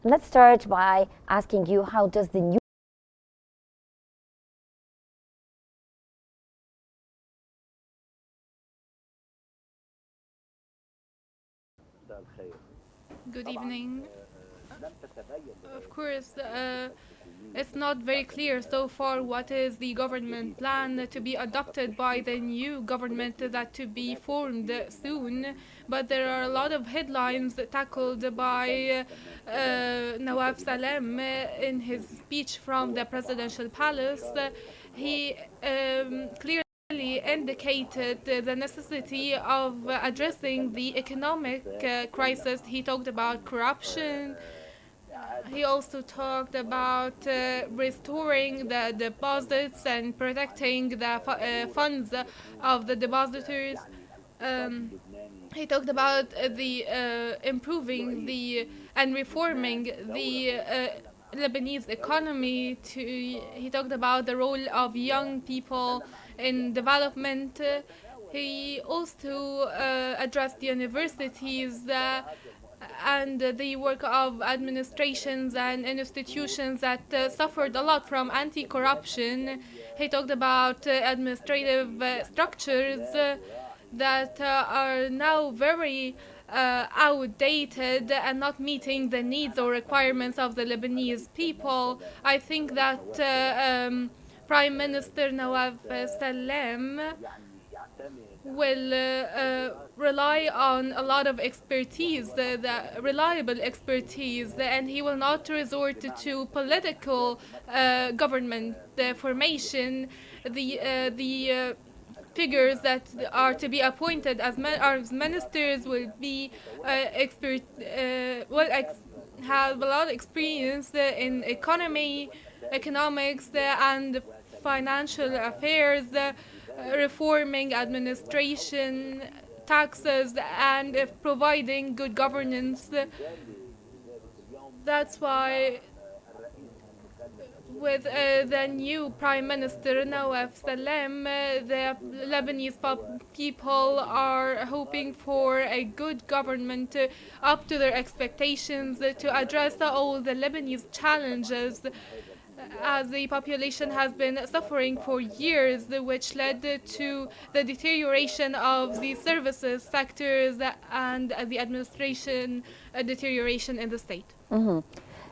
Let's start by asking you, how does the new Good evening. Of course, it's not very clear so far what is the government plan to be adopted by the new government that to be formed soon. But there are a lot of headlines tackled by Nawaf Salem in his speech from the presidential palace. He clearly indicated the necessity of addressing the economic crisis. He talked about corruption. He also talked about restoring the deposits and protecting the funds of the depositors. Um, he talked about the improving the and reforming the Lebanese economy. He talked about the role of young people in development. He also addressed universities and the work of administrations and institutions that suffered a lot from anti-corruption. He talked about administrative structures that are now very outdated and not meeting the needs or requirements of the Lebanese people. I think that Prime Minister Nawaf Salem will rely on a lot of expertise, the reliable expertise, and he will not resort to political government formation. The figures that are to be appointed as ministers will be have a lot of experience in economics, and financial affairs, reforming administration, taxes, and providing good governance. That's why with the new Prime Minister Nawaf Salem, the Lebanese people are hoping for a good government up to their expectations to address all the Lebanese challenges, as the population has been suffering for years, which led to the deterioration of the services sectors and the administration deterioration in the state.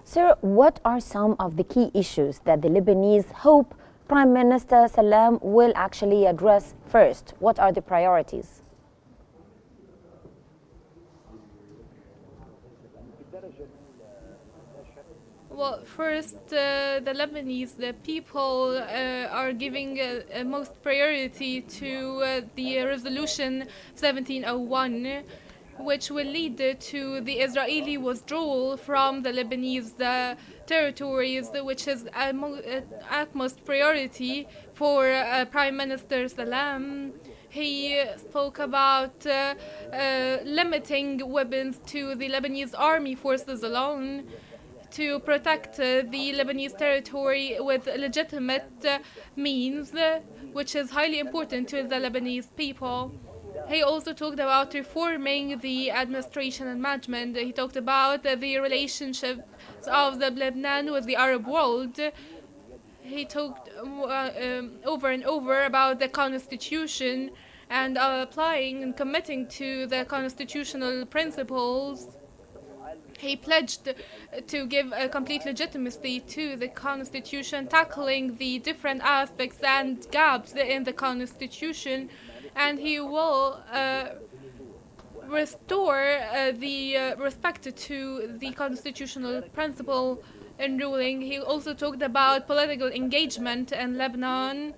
Sir, what are some of the key issues that the Lebanese hope Prime Minister Salem will actually address first? What are the priorities? Well, first, the Lebanese, the people are giving most priority to the resolution 1701, which will lead to the Israeli withdrawal from the Lebanese territories, which is utmost priority for Prime Minister Salam. He spoke about limiting weapons to the Lebanese army forces alone, to protect the Lebanese territory with legitimate means, which is highly important to the Lebanese people. He also talked about reforming the administration and management. He talked about the relationships of the Lebanon with the Arab world. He talked over and over about the constitution and applying and committing to the constitutional principles. He pledged to give a complete legitimacy to the Constitution, tackling the different aspects and gaps in the Constitution, and he will restore the respect to the constitutional principle in ruling. He also talked about political engagement in Lebanon.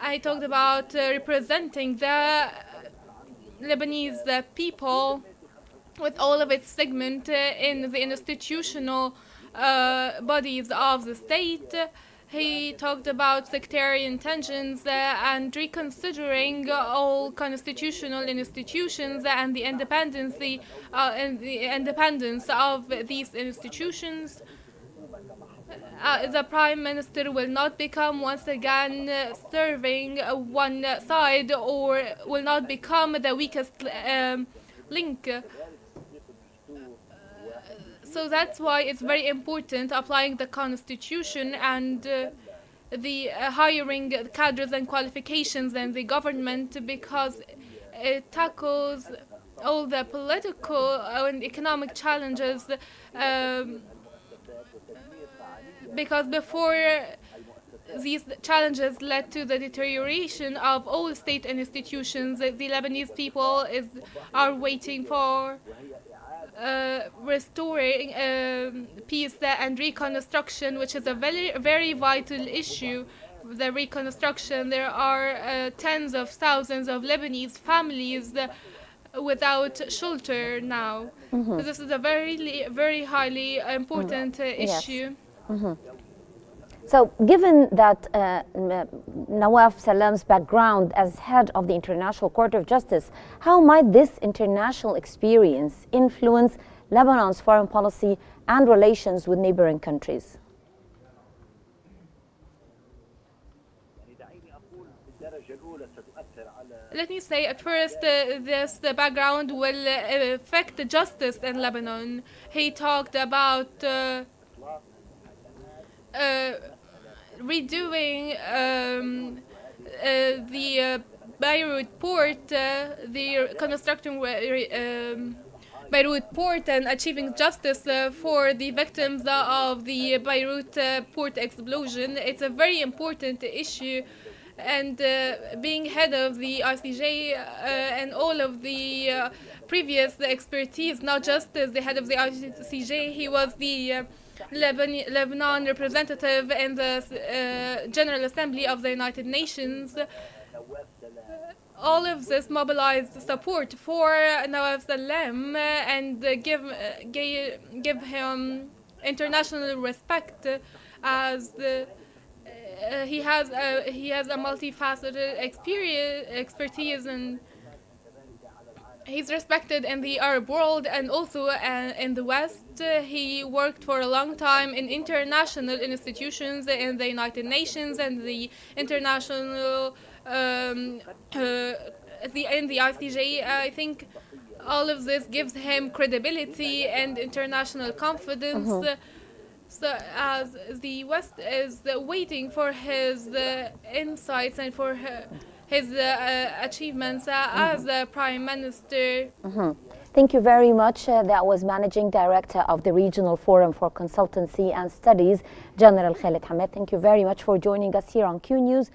I talked about representing the Lebanese people with all of its segment in the institutional bodies of the state. He talked about sectarian tensions and reconsidering all constitutional institutions and the independence of these institutions. The Prime Minister will not become once again serving one side, or will not become the weakest link. So that's why it's very important applying the constitution and the hiring cadres and qualifications in the government, because it tackles all the political and economic challenges, um, because before these challenges led to the deterioration of all state institutions. The Lebanese people are waiting for restoring peace and reconstruction, which is a very vital issue. The reconstruction, there are tens of thousands of Lebanese families without shelter now. So this is a very highly important Yes. issue. So, given that Nawaf Salam's background as head of the International Court of Justice, how might this international experience influence Lebanon's foreign policy and relations with neighboring countries? Let me say at first, this background will affect justice in Lebanon. He talked about redoing the Beirut port, the constructing Beirut port and achieving justice for the victims of the Beirut port explosion. It's a very important issue. And being head of the ICJ and all of the previous expertise, not just as the head of the ICJ, he was the Lebanon representative in the General Assembly of the United Nations. All of this mobilized support for Nawaf Salam and give him international respect as he has a multifaceted expertise, and he's respected in the Arab world and also in the West. He worked for a long time in international institutions in the United Nations and the international in the ICJ. I think all of this gives him credibility and international confidence. So as the West is waiting for his insights and for his achievements as the Prime Minister. Thank you very much. That was Managing Director of the Regional Forum for Consultancy and Studies, General Khaled Hamed. Thank you very much for joining us here on Q News.